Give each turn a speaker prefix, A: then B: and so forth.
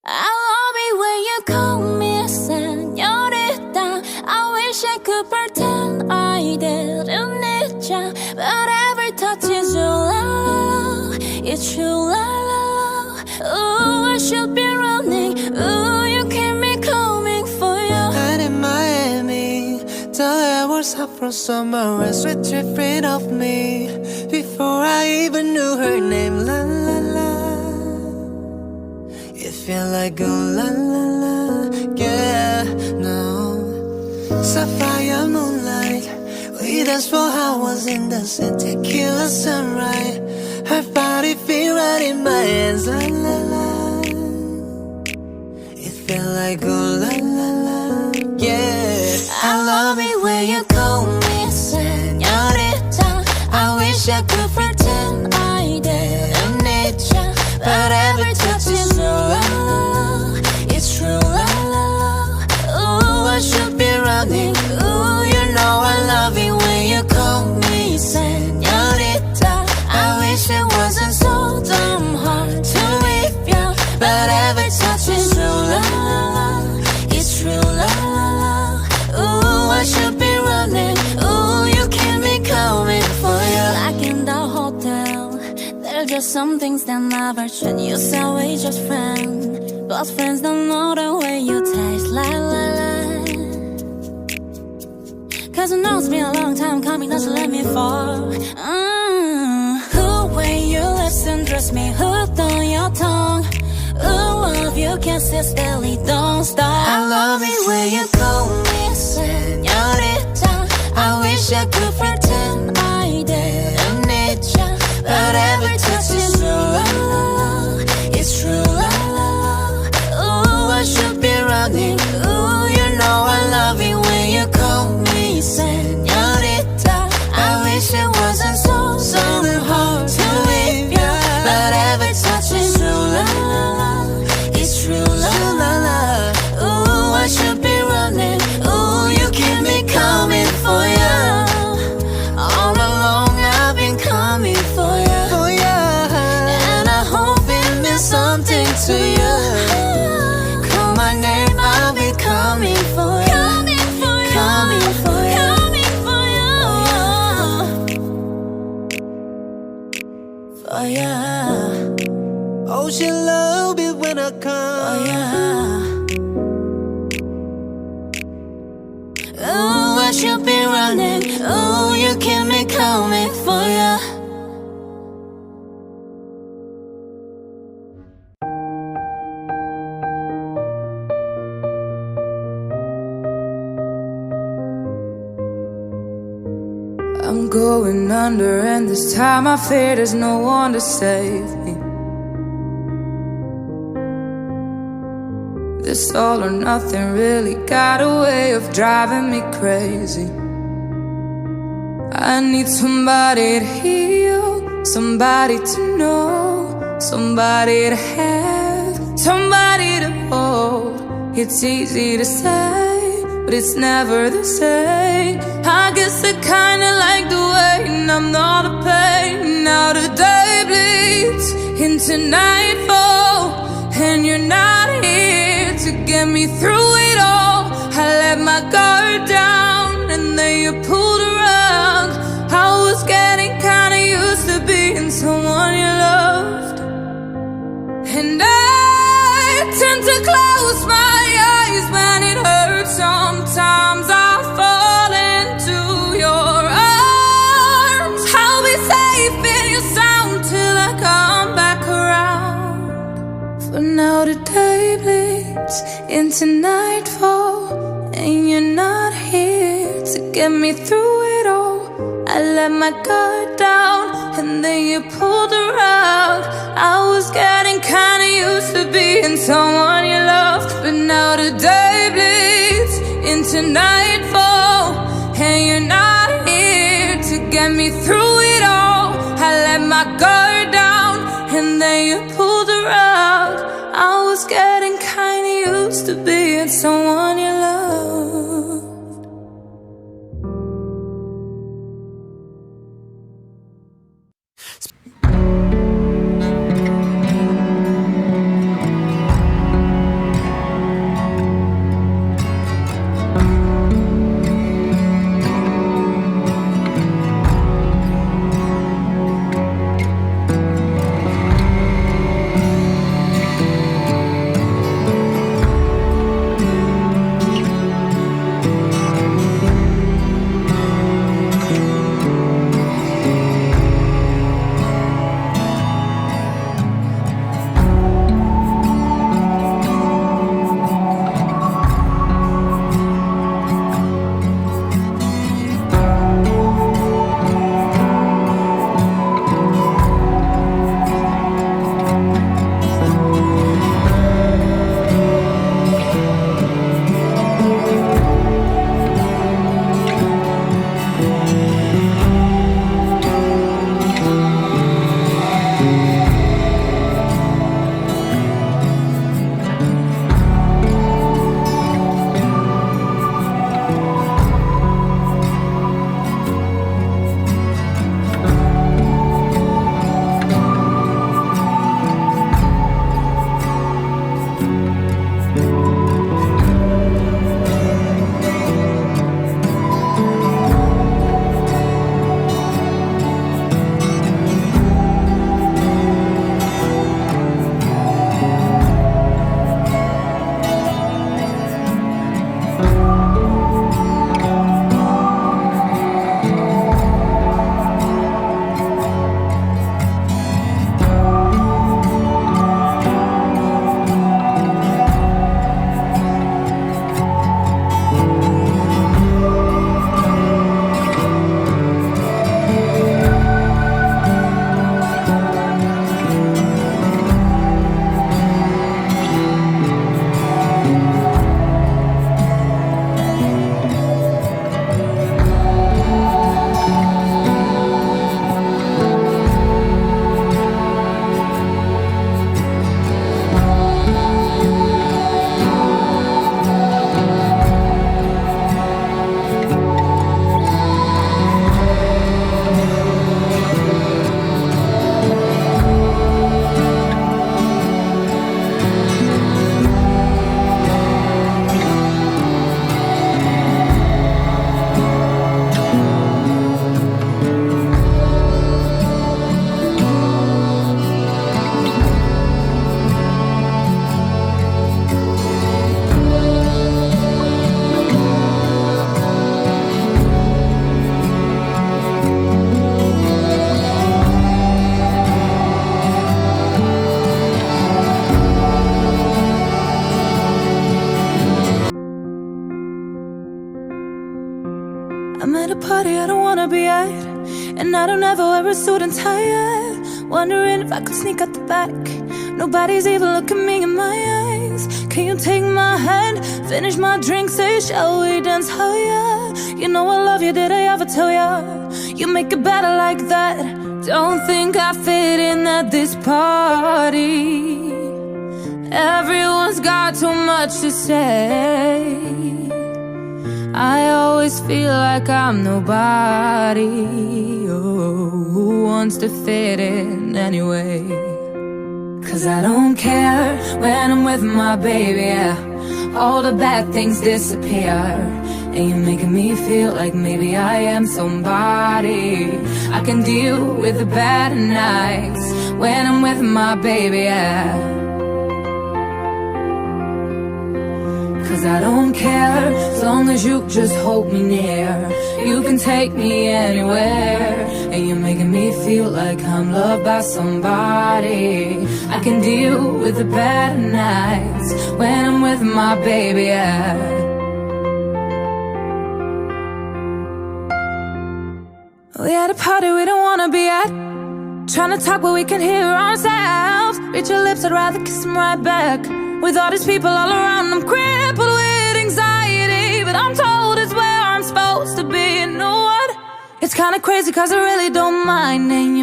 A: I love it when you call me señorita. I wish I could pretend I didn't need ya, but every touch is your love. It's your love. Ooh, I should be running. Ooh, you keep me coming for you.
B: And in Miami, the air was hot from summer and sweat dripping off me before I even knew her name. La la la. It felt like a la la la, yeah, no. Sapphire moonlight, we danced for hours in the sun, tequila sunrise. Her body feel right in my hands, la la la. It felt like a la la la, yeah.
A: I love it when you call me señorita. I wish I could pretend I didn't need ya, but every touch is your love. It's true love. Ooh, I should be running. Ooh, you know I love it when you call me señorita. I wish it wasn't so damn hard to leave you, but every touch is true love. It's true love. Ooh, I should be running. Ooh, you keep me coming for you. Like in the hotel, there's just some things that never change. You say we just friends, but friends don't know the way you taste. La la la. Cause I know it's been a long time coming, don't you let me fall. Who when you listen, trust me, hooked on your tongue. Ooh, love you kisses belly, don't stop. I love it when you call me señorita. I wish I could pretend I didn't need ya, but every touch is true love. It's true love. Ooh, I should be running. Ooh, you know I love it when you call me señorita. I wish it wasn't so hard to leave ya, but every touch is true love. It's true love. Ooh, I should be running. Ooh, you keep me coming for ya. All along I've been coming for ya, and I hope it means something to you. Call my name, I'll be coming for ya. Coming for ya. For ya.
B: Oh, she love it when I come.
A: Oh yeah. Ooh, I should be running. Ooh, you keep me coming for ya.
C: I'm going under, and this time I fear there's no one to save me. This all or nothing really got a way of driving me crazy. I need somebody to heal, somebody to know, somebody to have, somebody to hold. It's easy to say, but it's never the same. I guess I kinda like the way I'm not a pain. Now the day bleeds into nightfall, and you're not here to get me through it all. I let my guard down, and then you pulled around. I was getting kinda used to being someone you loved, and I tend to close my eyes when it hurts. Sometimes I fall into your arms. I'll be safe in your sound till I come back around. For now the day bleeds into nightfall, and you're not here to get me through it all. I let my guard down, and then you pulled around. I was getting kinda used to being someone you loved, but now the day bleeds into nightfall, and you're not here to get me through it all. I let my guard down, and then you pulled around. I was getting kinda used to being someone you loved. be at. And I don't ever wear a suit and tie yet. Wondering if I could sneak out the back. Nobody's even looking me in my eyes. Can you take my hand, finish my drink, say shall we dance, oh yeah. You know I love you, did I ever tell ya? You make it better like that. Don't think I fit in at this party. Everyone's got too much to say. I always feel like I'm nobody. Oh, who wants to fit in anyway? Cause I don't care when I'm with my baby, yeah. All the bad things disappear. And you're making me feel like maybe I am somebody. I can deal with the bad nights when I'm with my baby, yeah. Cause I don't care, as long as you just hold me near. You can take me anywhere. And you're making me feel like I'm loved by somebody. I can deal with the bad nights when I'm with my baby, yeah. We at a party we don't wanna be at. Trying to talk but we can hear ourselves. Reach your lips, I'd rather kiss them right back. With all these people all around, I'm crippled with anxiety. But I'm told it's where I'm supposed to be. You know what? It's kinda crazy cause I really don't mind. And you